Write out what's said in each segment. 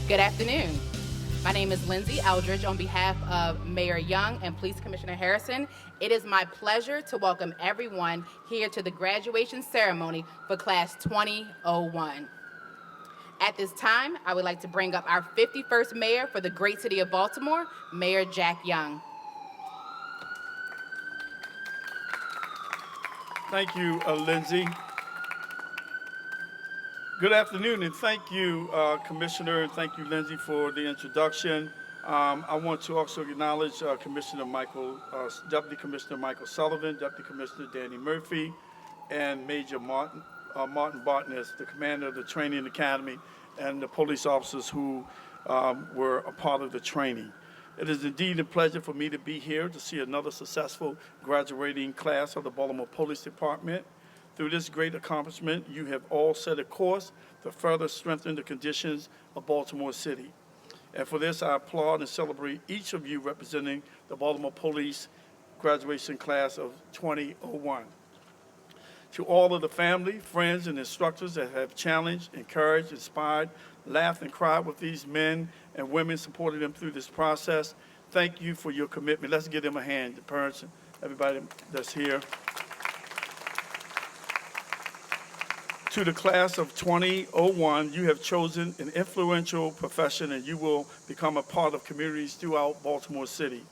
Good afternoon. My name is Lindsay Eldridge on behalf of Mayor Young and Police Commissioner Harrison. It is my pleasure to welcome everyone here to the graduation ceremony for Class 2001. At this time, I would like to bring up our 51st Mayor for the great city of Baltimore, Mayor Jack Young. Thank you, Lindsay. Good afternoon, and thank you, Commissioner, and thank you, Lindsay, for the introduction. I want to also acknowledge Deputy Commissioner Michael Sullivan, Deputy Commissioner Danny Murphy, and Major Martin Bartnett, the commander of the Training Academy, and the police officers who were a part of the training. It is indeed a pleasure for me to be here to see another successful graduating class of the Baltimore Police Department. Through this great accomplishment, you have all set a course to further strengthen the conditions of Baltimore City. And for this, I applaud and celebrate each of you representing the Baltimore Police graduation class of 2001. To all of the family, friends, and instructors that have challenged, encouraged, inspired, laughed, and cried with these men and women, supporting them through this process, thank you for your commitment. Let's give them a hand, the parents and everybody that's here. To the class of 2001, you have chosen an influential profession and you will become a part of communities throughout Baltimore City.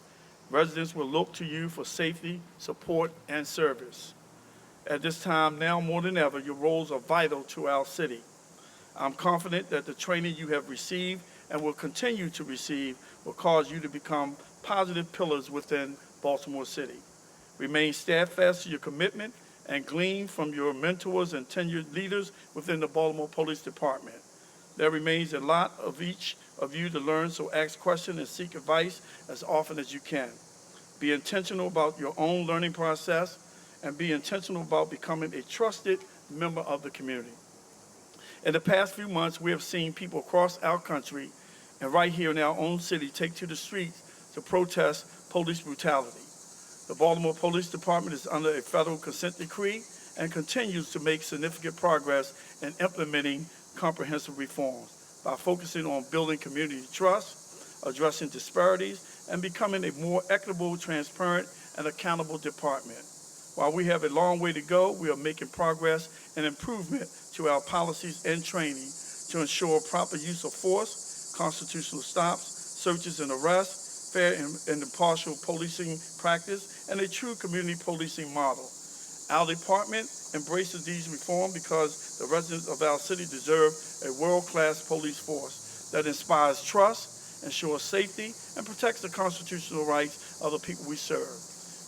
Residents will look to you for safety, support, and service. At this time, now more than ever, your roles are vital to our city. I'm confident that the training you have received and will continue to receive will cause you to become positive pillars within Baltimore City. Remain steadfast to your commitment and glean from your mentors and tenured leaders within the Baltimore Police Department. There remains a lot of each of you to learn, so ask questions and seek advice as often as you can. Be intentional about your own learning process and be intentional about becoming a trusted member of the community. In the past few months, we have seen people across our country and right here in our own city take to the streets to protest police brutality. The Baltimore Police Department is under a federal consent decree and continues to make significant progress in implementing comprehensive reforms by focusing on building community trust, addressing disparities, and becoming a more equitable, transparent, and accountable department. While we have a long way to go, we are making progress and improvement to our policies and training to ensure proper use of force, constitutional stops, searches and arrests, fair and impartial policing practice, and a true community policing model. Our department embraces these reforms because the residents of our city deserve a world-class police force that inspires trust, ensures safety, and protects the constitutional rights of the people we serve.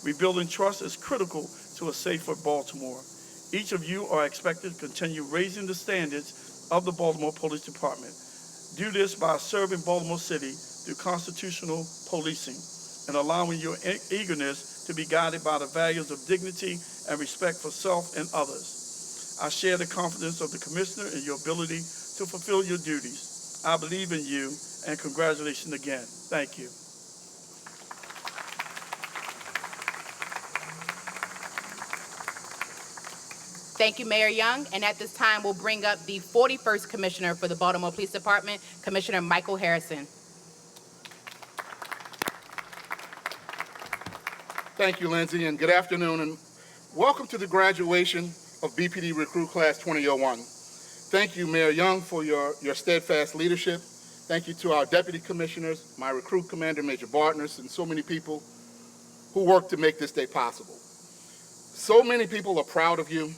Rebuilding trust is critical to a safer Baltimore. Each of you are expected to continue raising the standards of the Baltimore Police Department. Do this by serving Baltimore City through constitutional policing and allowing your eagerness to be guided by the values of dignity and respect for self and others. I share the confidence of the Commissioner in your ability to fulfill your duties. I believe in you, and congratulations again. Thank you. Thank you, Mayor Young. And at this time, we'll bring up the 41st Commissioner for the Baltimore Police Department, Commissioner Michael Harrison. Thank you, Lindsay, and good afternoon, and welcome to the graduation of BPD Recruit Class 2001. Thank you, Mayor Young, for your steadfast leadership. Thank you to our Deputy Commissioners, my Recruit Commander, Major Bartnett, and so many people who worked to make this day possible. So many people are proud of you,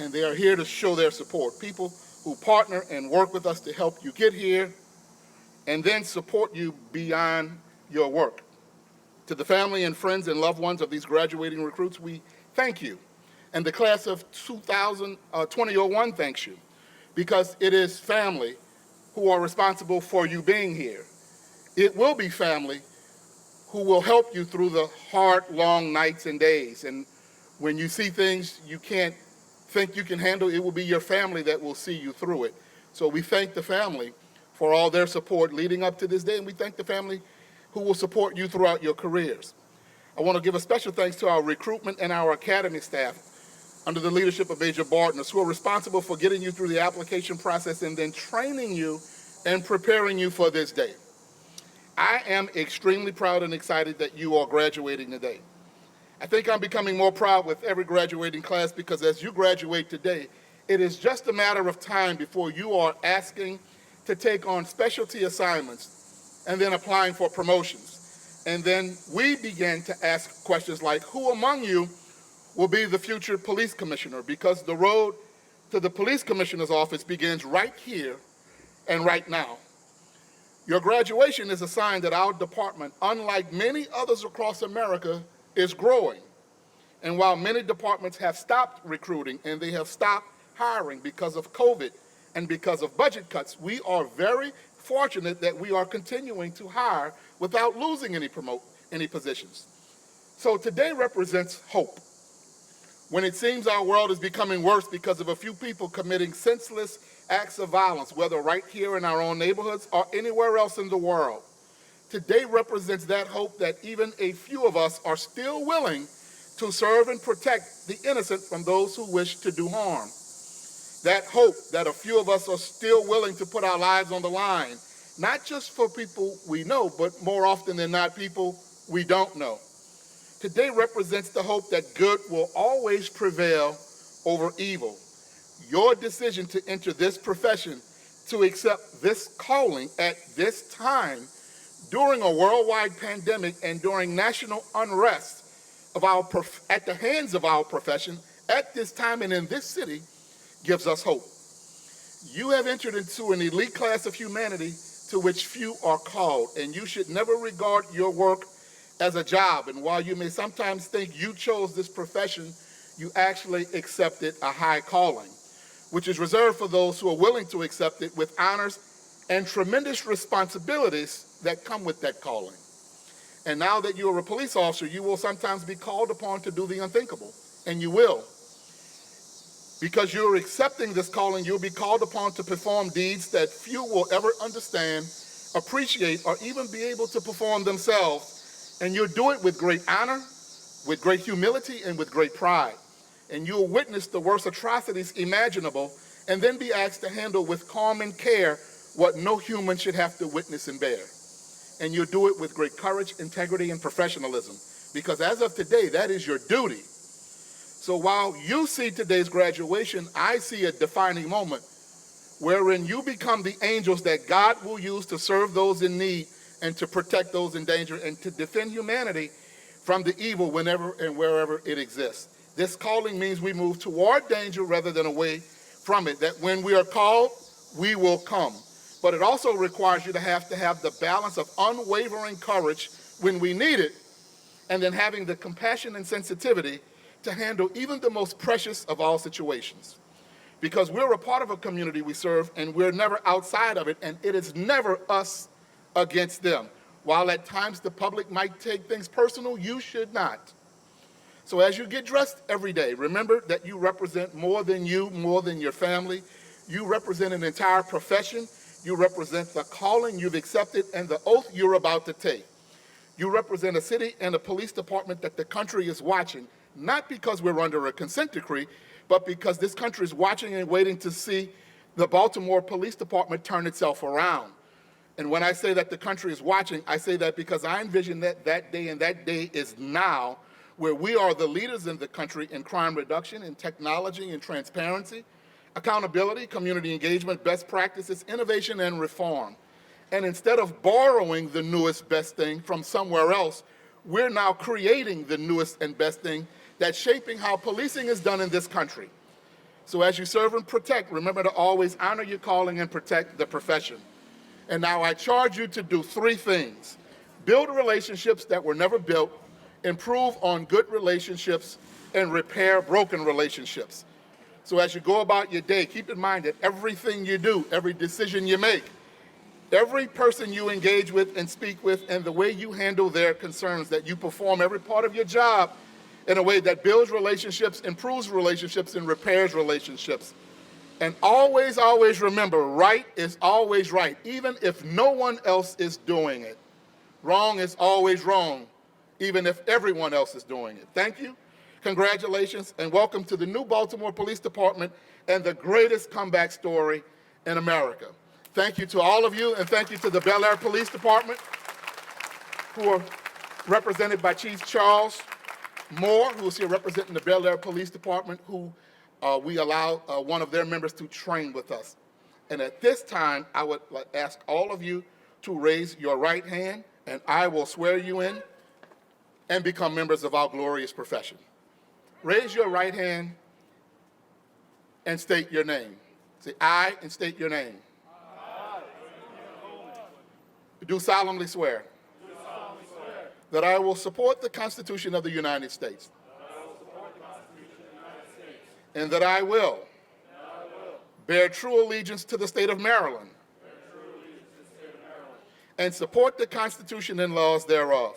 and they are here to show their support. People who partner and work with us to help you get here and then support you beyond your work. To the family and friends and loved ones of these graduating recruits, we thank you. And the class of 2001 thanks you, because it is family who are responsible for you being here. It will be family who will help you through the hard, long nights and days. And when you see things you can't think you can handle, it will be your family that will see you through it. So we thank the family for all their support leading up to this day, and we thank the family who will support you throughout your careers. I want to give a special thanks to our recruitment and our academy staff under the leadership of Major Bartnett, who are responsible for getting you through the application process and then training you and preparing you for this day. I am extremely proud and excited that you are graduating today. I think I'm becoming more proud with every graduating class because as you graduate today, it is just a matter of time before you are asking to take on specialty assignments and then applying for promotions. And then we begin to ask questions like, who among you will be the future police commissioner? Because the road to the police commissioner's office begins right here and right now. Your graduation is a sign that our department, unlike many others across America, is growing. And while many departments have stopped recruiting and they have stopped hiring because of COVID and because of budget cuts, we are very fortunate that we are continuing to hire without losing any positions. So today represents hope. When it seems our world is becoming worse because of a few people committing senseless acts of violence, whether right here in our own neighborhoods or anywhere else in the world, today represents that hope that even a few of us are still willing to serve and protect the innocent from those who wish to do harm. That hope that a few of us are still willing to put our lives on the line, not just for people we know, but more often than not, people we don't know. Today represents the hope that good will always prevail over evil. Your decision to enter this profession, to accept this calling at this time, during a worldwide pandemic and during national unrest at the hands of our profession, at this time and in this city, gives us hope. You have entered into an elite class of humanity to which few are called, and you should never regard your work as a job. And while you may sometimes think you chose this profession, you actually accepted a high calling, which is reserved for those who are willing to accept it with honors and tremendous responsibilities that come with that calling. And now that you are a police officer, you will sometimes be called upon to do the unthinkable, and you will. Because you're accepting this calling, you'll be called upon to perform deeds that few will ever understand, appreciate, or even be able to perform themselves. And you'll do it with great honor, with great humility, and with great pride. And you'll witness the worst atrocities imaginable, and then be asked to handle with calm and care what no human should have to witness and bear. And you'll do it with great courage, integrity, and professionalism. Because as of today, that is your duty. So while you see today's graduation, I see a defining moment wherein you become the angels that God will use to serve those in need and to protect those in danger and to defend humanity from the evil whenever and wherever it exists. This calling means we move toward danger rather than away from it, that when we are called, we will come. But it also requires you to have the balance of unwavering courage when we need it, and then having the compassion and sensitivity to handle even the most precious of all situations. Because we're a part of a community we serve, and we're never outside of it, and it is never us against them. While at times the public might take things personal, you should not. So as you get dressed every day, remember that you represent more than you, more than your family. You represent an entire profession. You represent the calling you've accepted and the oath you're about to take. You represent a city and a police department that the country is watching, not because we're under a consent decree, but because this country is watching and waiting to see the Baltimore Police Department turn itself around. And when I say that the country is watching, I say that because I envision that day, and that day is now, where we are the leaders in the country in crime reduction, in technology, in transparency, accountability, community engagement, best practices, innovation, and reform. And instead of borrowing the newest best thing from somewhere else, we're now creating the newest and best thing that's shaping how policing is done in this country. So as you serve and protect, remember to always honor your calling and protect the profession. And now I charge you to do three things: build relationships that were never built, improve on good relationships, and repair broken relationships. So as you go about your day, keep in mind that everything you do, every decision you make, every person you engage with and speak with, and the way you handle their concerns, that you perform every part of your job in a way that builds relationships, improves relationships, and repairs relationships. And always, always remember, right is always right, even if no one else is doing it. Wrong is always wrong, even if everyone else is doing it. Thank you, congratulations, and welcome to the new Baltimore Police Department and the greatest comeback story in America. Thank you to all of you, and thank you to the Bel Air Police Department, who are represented by Chief Charles Moore, who is here representing the Bel Air Police Department, who we allow one of their members to train with us. And at this time, I would ask all of you to raise your right hand, and I will swear you in and become members of our glorious profession. Raise your right hand and state your name. Say "I" and state your name. Do solemnly swear that I will support the Constitution of the United States and that I will bear true allegiance to the state of Maryland and support the Constitution and laws thereof,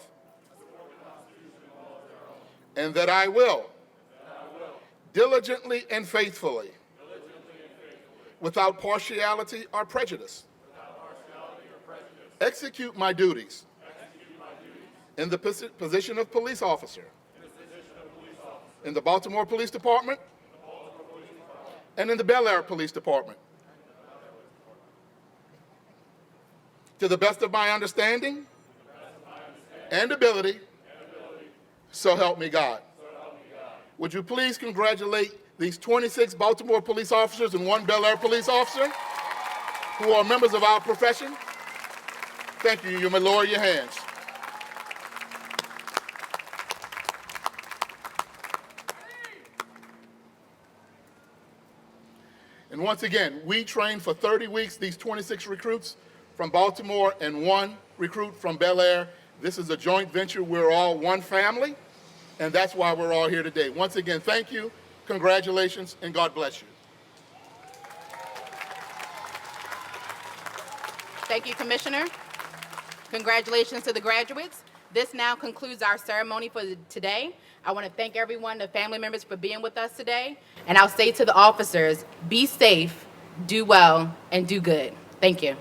and that I will diligently and faithfully, without partiality or prejudice, execute my duties in the position of police officer in the Baltimore Police Department and in the Bel Air Police Department, to the best of my understanding and ability, so help me God. Would you please congratulate these 26 Baltimore police officers and 1 Bel Air police officer who are members of our profession? Thank you. You may lower your hands. And once again, we trained for 30 weeks these 26 recruits from Baltimore and 1 recruit from Bel Air. This is a joint venture. We're all one family, and that's why we're all here today. Once again, thank you, congratulations, and God bless you. Thank you, Commissioner. Congratulations to the graduates. This now concludes our ceremony for today. I want to thank everyone, the family members, for being with us today. And I'll say to the officers, be safe, do well, and do good. Thank you.